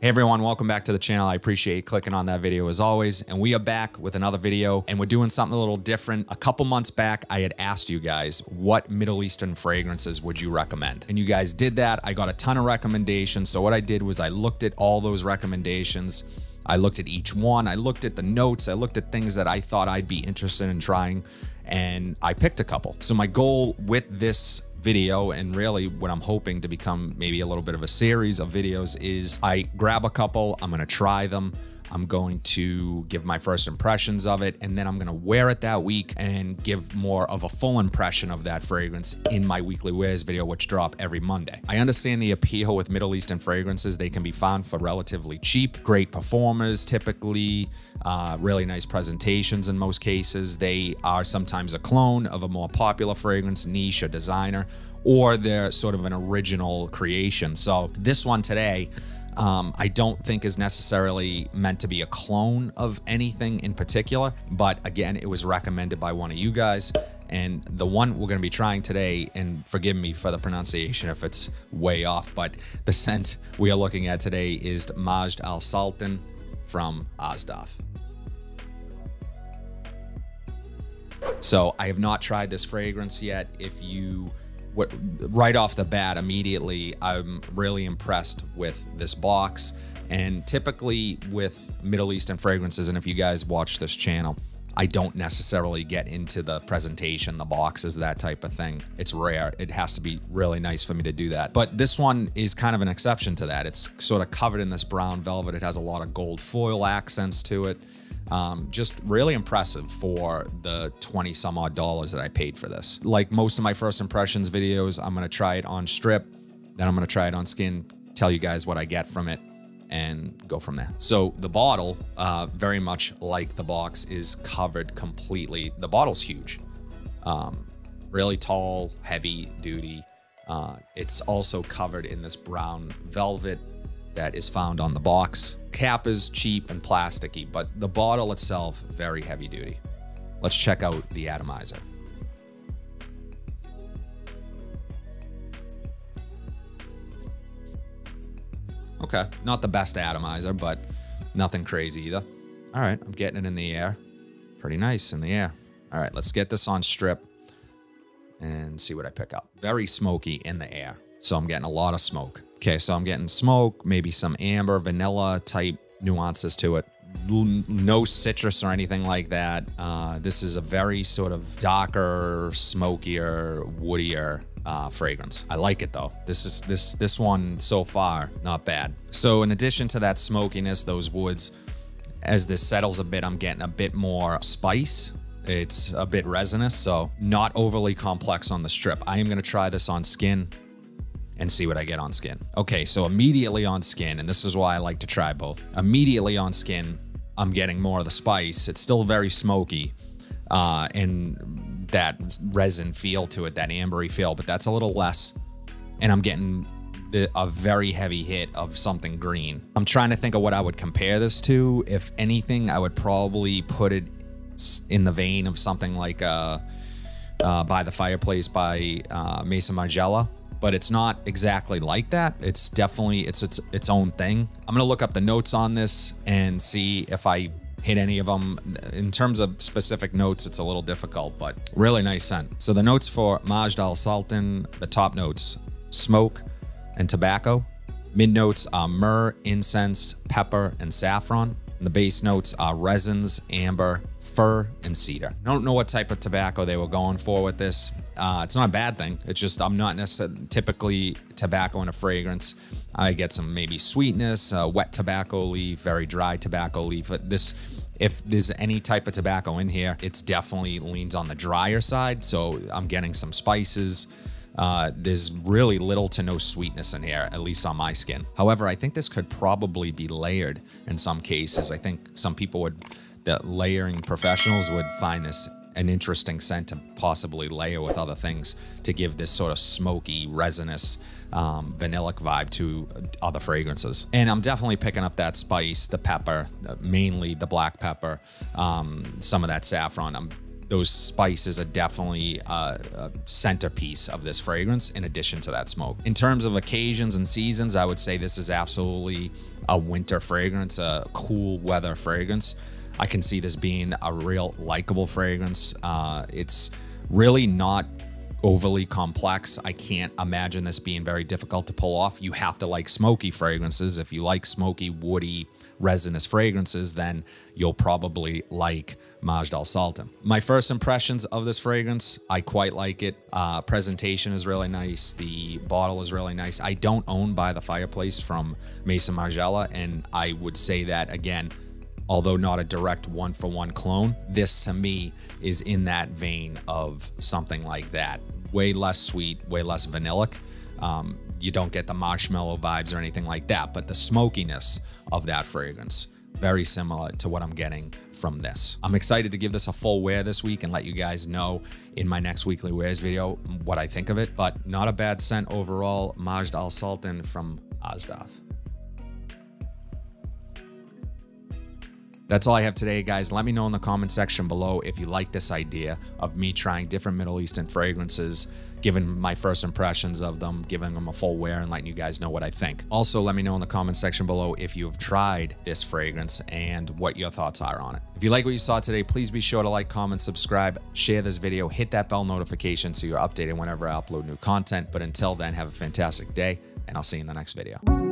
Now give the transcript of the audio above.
Hey everyone, welcome back to the channel. I appreciate you clicking on that video as always. And we are back with another video and we're doing something a little different. A couple months back, I had asked you guys, what Middle Eastern fragrances would you recommend? And you guys did that. I got a ton of recommendations. So what I did was I looked at all those recommendations. I looked at each one. I looked at the notes. I looked at things that I thought I'd be interested in trying. And I picked a couple. So my goal with this video, and really what I'm hoping to become maybe a little bit of a series of videos, is I grab a couple, I'm gonna try them, I'm going to give my first impressions of it, and then I'm gonna wear it that week and give more of a full impression of that fragrance in my weekly wears video, which drop every Monday. I understand the appeal with Middle Eastern fragrances. They can be found for relatively cheap, great performers typically, really nice presentations in most cases. They are sometimes a clone of a more popular fragrance, niche, or designer, or they're sort of an original creation. So this one today, I don't think is necessarily meant to be a clone of anything in particular, but again, it was recommended by one of you guys. And the one we're going to be trying today, and forgive me for the pronunciation if it's way off, but the scent we are looking at today is Majd Al Sultan from Asdaaf. So I have not tried this fragrance yet. Right off the bat, immediately, I'm really impressed with this box. And typically with Middle Eastern fragrances, and if you guys watch this channel, I don't necessarily get into the presentation, the boxes, that type of thing. It's rare. It has to be really nice for me to do that. But this one is kind of an exception to that. It's sort of covered in this brown velvet. It has a lot of gold foil accents to it. Just really impressive for the 20 some odd dollars that I paid for this. Like most of my first impressions videos, I'm going to try it on strip, then I'm going to try it on skin, tell you guys what I get from it, and go from there. So the bottle, very much like the box, is covered completely. The bottle's huge, really tall, heavy duty. It's also covered in this brown velvet that is found on the box. Cap is cheap and plasticky, but the bottle itself, very heavy duty. Let's check out the atomizer. Okay, not the best atomizer, but nothing crazy either. All right, I'm getting it in the air. Pretty nice in the air. All right, let's get this on strip and see what I pick up. Very smoky in the air, so I'm getting a lot of smoke. Okay, so I'm getting smoke, maybe some amber, vanilla type nuances to it. No citrus or anything like that. This is a very sort of darker, smokier, woodier fragrance. I like it though. This one so far, not bad. So in addition to that smokiness, those woods, as this settles a bit, I'm getting a bit more spice. It's a bit resinous, so not overly complex on the strip. I am gonna try this on skin and see what I get on skin. Okay, so immediately on skin, and this is why I like to try both. Immediately on skin, I'm getting more of the spice. It's still very smoky, and that resin feel to it, that ambery feel, but that's a little less. And I'm getting a very heavy hit of something green. I'm trying to think of what I would compare this to. If anything, I would probably put it in the vein of something like By the Fireplace by Maison Margiela. But it's not exactly like that. It's definitely, its own thing. I'm gonna look up the notes on this and see if I hit any of them. In terms of specific notes, it's a little difficult, but really nice scent. So the notes for Majd Al Sultan, the top notes, smoke and tobacco. Mid notes are myrrh, incense, pepper, and saffron. And the base notes are resins, amber, fir, and cedar. I don't know what type of tobacco they were going for with this. It's not a bad thing. It's just I'm not necessarily typically tobacco in a fragrance. I get some maybe sweetness, wet tobacco leaf, very dry tobacco leaf. But this, if there's any type of tobacco in here, it's definitely leans on the drier side. So I'm getting some spices. There's really little to no sweetness in here, at least on my skin. However, I think this could probably be layered in some cases. I think some people the layering professionals would find this an interesting scent to possibly layer with other things to give this sort of smoky, resinous, vanillic vibe to other fragrances. And I'm definitely picking up that spice, the pepper, mainly the black pepper, some of that saffron. I'm those spices are definitely a centerpiece of this fragrance in addition to that smoke. In terms of occasions and seasons, I would say this is absolutely a winter fragrance, a cool weather fragrance. I can see this being a real likable fragrance. It's really not overly complex. I can't imagine this being very difficult to pull off. You have to like smoky fragrances. If you like smoky, woody, resinous fragrances, then you'll probably like Majd Al Sultan. My first impressions of this fragrance, I quite like it. Presentation is really nice. The bottle is really nice. I don't own By the Fireplace from Maison Margiela, and I would say that again, although not a direct one-for-one clone, this to me is in that vein of something like that. Way less sweet, way less vanillic. You don't get the marshmallow vibes or anything like that, but the smokiness of that fragrance, very similar to what I'm getting from this. I'm excited to give this a full wear this week and let you guys know in my next weekly wears video what I think of it, but not a bad scent overall. Majd Al Sultan from Asdaaf. That's all I have today, guys. Let me know in the comment section below if you like this idea of me trying different Middle Eastern fragrances, giving my first impressions of them, giving them a full wear, and letting you guys know what I think. Also, let me know in the comment section below if you have tried this fragrance and what your thoughts are on it. If you like what you saw today, please be sure to like, comment, subscribe, share this video, hit that bell notification so you're updated whenever I upload new content. But until then, have a fantastic day, and I'll see you in the next video.